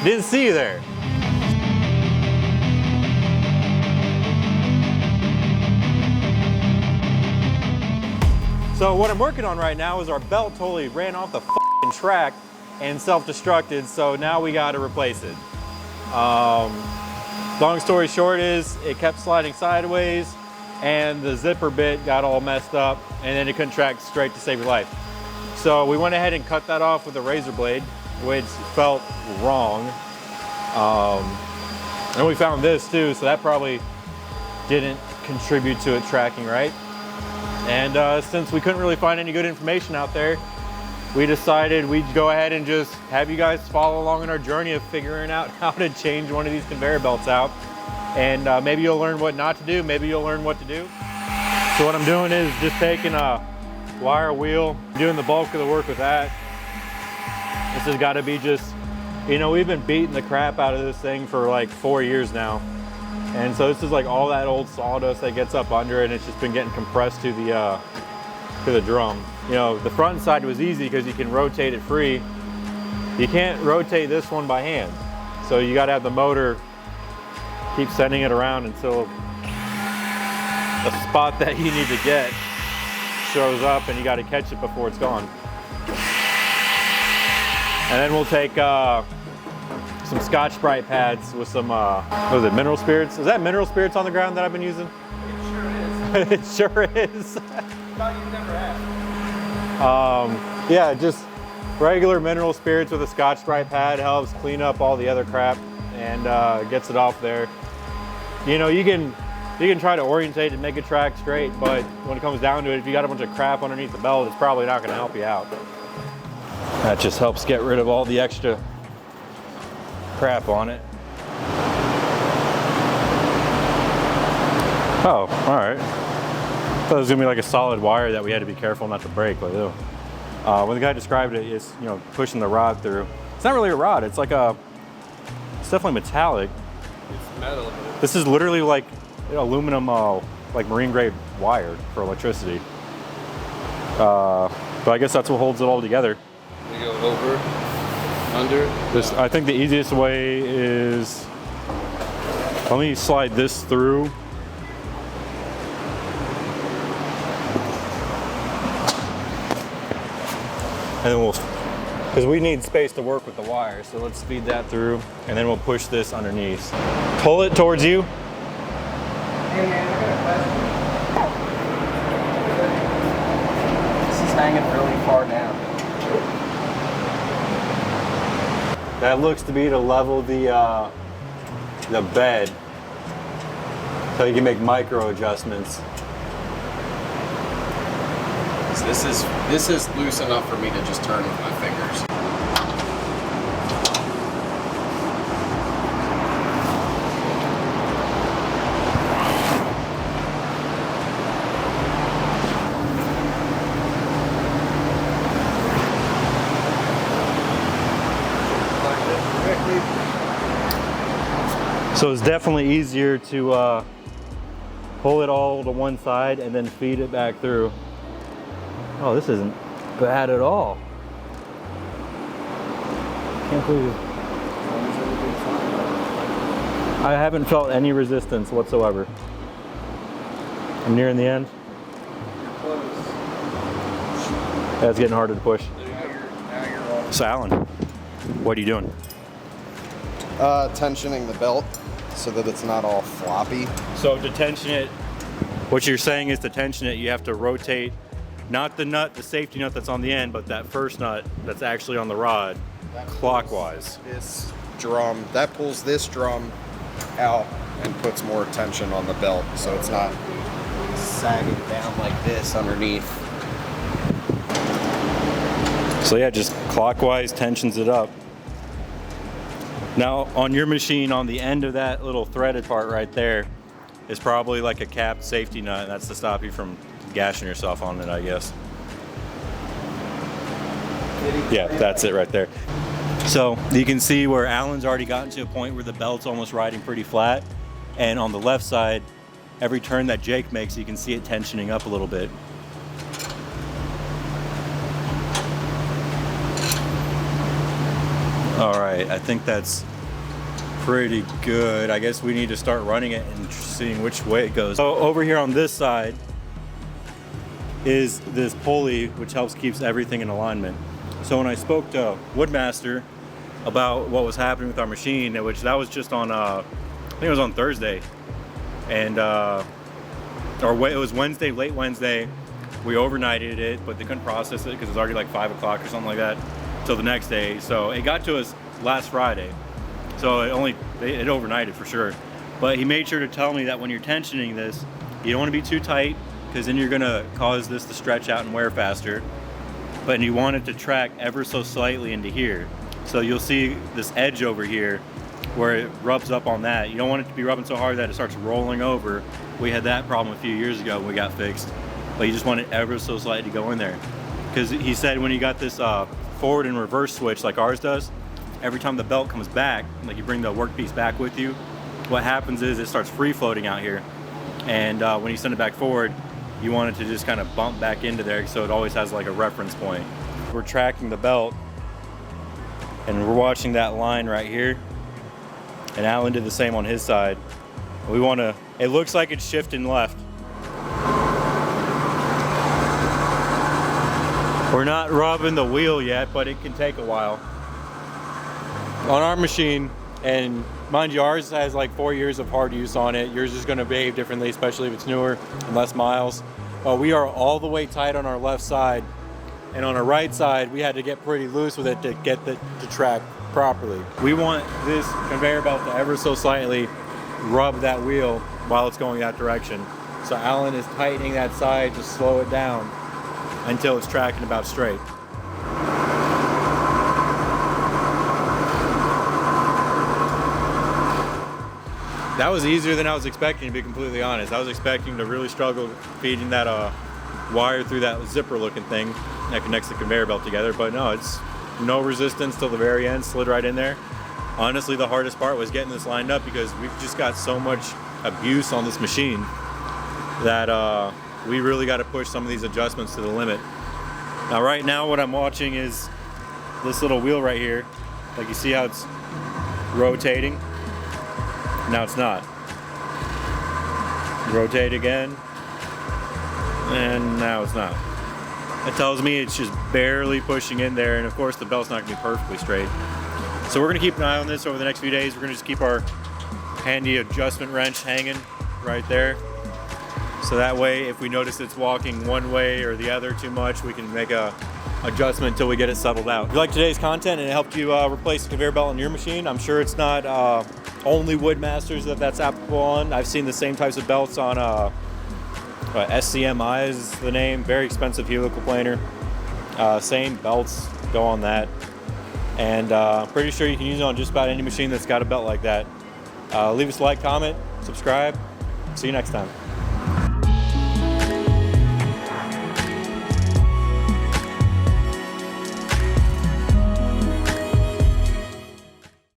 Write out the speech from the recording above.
Didn't see you there. So what I'm working on right now is our belt totally ran off the f***ing track and self-destructed, so now we got to replace it. Long story short is it kept sliding sideways and the zipper bit got all messed up and then it couldn't track straight to save your life. So we went ahead and cut that off with a razor blade, which felt wrong. And we found this too, so that probably didn't contribute to it tracking right. And since we couldn't really find any good information out there, we decided we'd go ahead and just have you guys follow along on our journey of figuring out how to change one of these conveyor belts out. And maybe you'll learn what not to do, maybe you'll learn what to do. So what I'm doing is just taking a wire wheel, doing the bulk of the work with that. This has got to be just, you know, we've been beating the crap out of this thing for like 4 years now. And so this is like all that old sawdust that gets up under it, and it's just been getting compressed to the drum. You know, the front side was easy because you can rotate it free. You can't rotate this one by hand. So you got to have the motor keep sending it around until the spot that you need to get shows up, and you got to catch it before it's gone. And then we'll take some Scotch-Brite pads with some, what is it, mineral spirits? Is that mineral spirits on the ground that I've been using? It sure is. It sure is. Thought you'd never ask. Yeah, just regular mineral spirits with a Scotch-Brite pad helps clean up all the other crap and gets it off there. You know, you can try to orientate and make it track straight, but when it comes down to it, if you got a bunch of crap underneath the belt, it's probably not going to help you out. That just helps get rid of all the extra crap on it. Oh, all right. I thought it was gonna be like a solid wire that we had to be careful not to break, but ew. When the guy described it, it's, you know, pushing the rod through. It's not really a rod. It's like it's definitely metallic. It's metal. This is literally like aluminum, like marine grade wire for electricity. But I guess that's what holds it all together. We go over, under. This, I think the easiest way is, let me slide this through. And then we'll, because we need space to work with the wire, so let's feed that through, and then we'll push this underneath. Pull it towards you. Hey man, I got a question. This is hanging really far down. That looks to be to level the bed, so you can make micro adjustments. This is loose enough for me to just turn with my fingers. So it's definitely easier to pull it all to one side and then feed it back through. Oh, this isn't bad at all. Can't believe it. I haven't felt any resistance whatsoever. I'm nearing the end. That's getting harder to push. So Alan, what are you doing? Tensioning the belt so that it's not all floppy. So to tension it, what you're saying is to tension it, you have to rotate not the nut, the safety nut that's on the end, but that first nut that's actually on the rod, That clockwise. This drum, that pulls this drum out and puts more tension on the belt so it's not sagging down like this underneath. So yeah, just clockwise tensions it up. Now on your machine, on the end of that little threaded part right there is probably like a capped safety nut, and that's to stop you from gashing yourself on it, I guess. Yeah, that's it right there. So you can see where Alan's already gotten to a point where the belt's almost riding pretty flat, and on the left side, every turn that Jake makes, you can see it tensioning up a little bit. All right, I think that's pretty good. I guess we need to start running it and seeing which way it goes. So over here on this side is this pulley, which helps keeps everything in alignment. So when I spoke to Woodmaster about what was happening with our machine, which that was just on, I think it was on Thursday, and it was Wednesday, late Wednesday. We overnighted it, but they couldn't process it because it was already like 5 o'clock or something like that till the next day. So it got to us last Friday. So it overnighted for sure. But he made sure to tell me that when you're tensioning this, you don't want to be too tight because then you're gonna cause this to stretch out and wear faster. But you want it to track ever so slightly into here. So you'll see this edge over here where it rubs up on that. You don't want it to be rubbing so hard that it starts rolling over. We had that problem a few years ago when we got fixed. But you just want it ever so slightly to go in there. Because he said when you got this forward and reverse switch like ours does, every time the belt comes back, like you bring the workpiece back with you, what happens is it starts free floating out here. And when you send it back forward, you want it to just kind of bump back into there so it always has like a reference point. We're tracking the belt and we're watching that line right here. And Alan did the same on his side. We want to, it looks like it's shifting left. We're not rubbing the wheel yet, but it can take a while. On our machine, and mind you, ours has like 4 years of hard use on it. Yours is gonna behave differently, especially if it's newer and less miles. We are all the way tight on our left side, and on our right side, we had to get pretty loose with it to get to track properly. We want this conveyor belt to ever so slightly rub that wheel while it's going that direction. So Alan is tightening that side to slow it down until it's tracking about straight. That was easier than I was expecting, to be completely honest. I was expecting to really struggle feeding that wire through that zipper looking thing that connects the conveyor belt together, but no, it's no resistance till the very end, slid right in there. Honestly, the hardest part was getting this lined up because we've just got so much abuse on this machine that we really got to push some of these adjustments to the limit. Now right now what I'm watching is this little wheel right here. Like you see how it's rotating? Now it's not. Rotate again, and now it's not. It tells me it's just barely pushing in there, and of course the belt's not gonna be perfectly straight. So we're gonna keep an eye on this over the next few days. We're gonna just keep our handy adjustment wrench hanging right there. So that way, if we notice it's walking one way or the other too much, we can make a adjustment until we get it settled out. If you like today's content and it helped you replace the conveyor belt on your machine, I'm sure it's not only Woodmasters that's applicable on. I've seen the same types of belts on SCMI is the name, very expensive helical planer. Same belts go on that. And I'm pretty sure you can use it on just about any machine that's got a belt like that. Leave us a like, comment, subscribe. See you next time.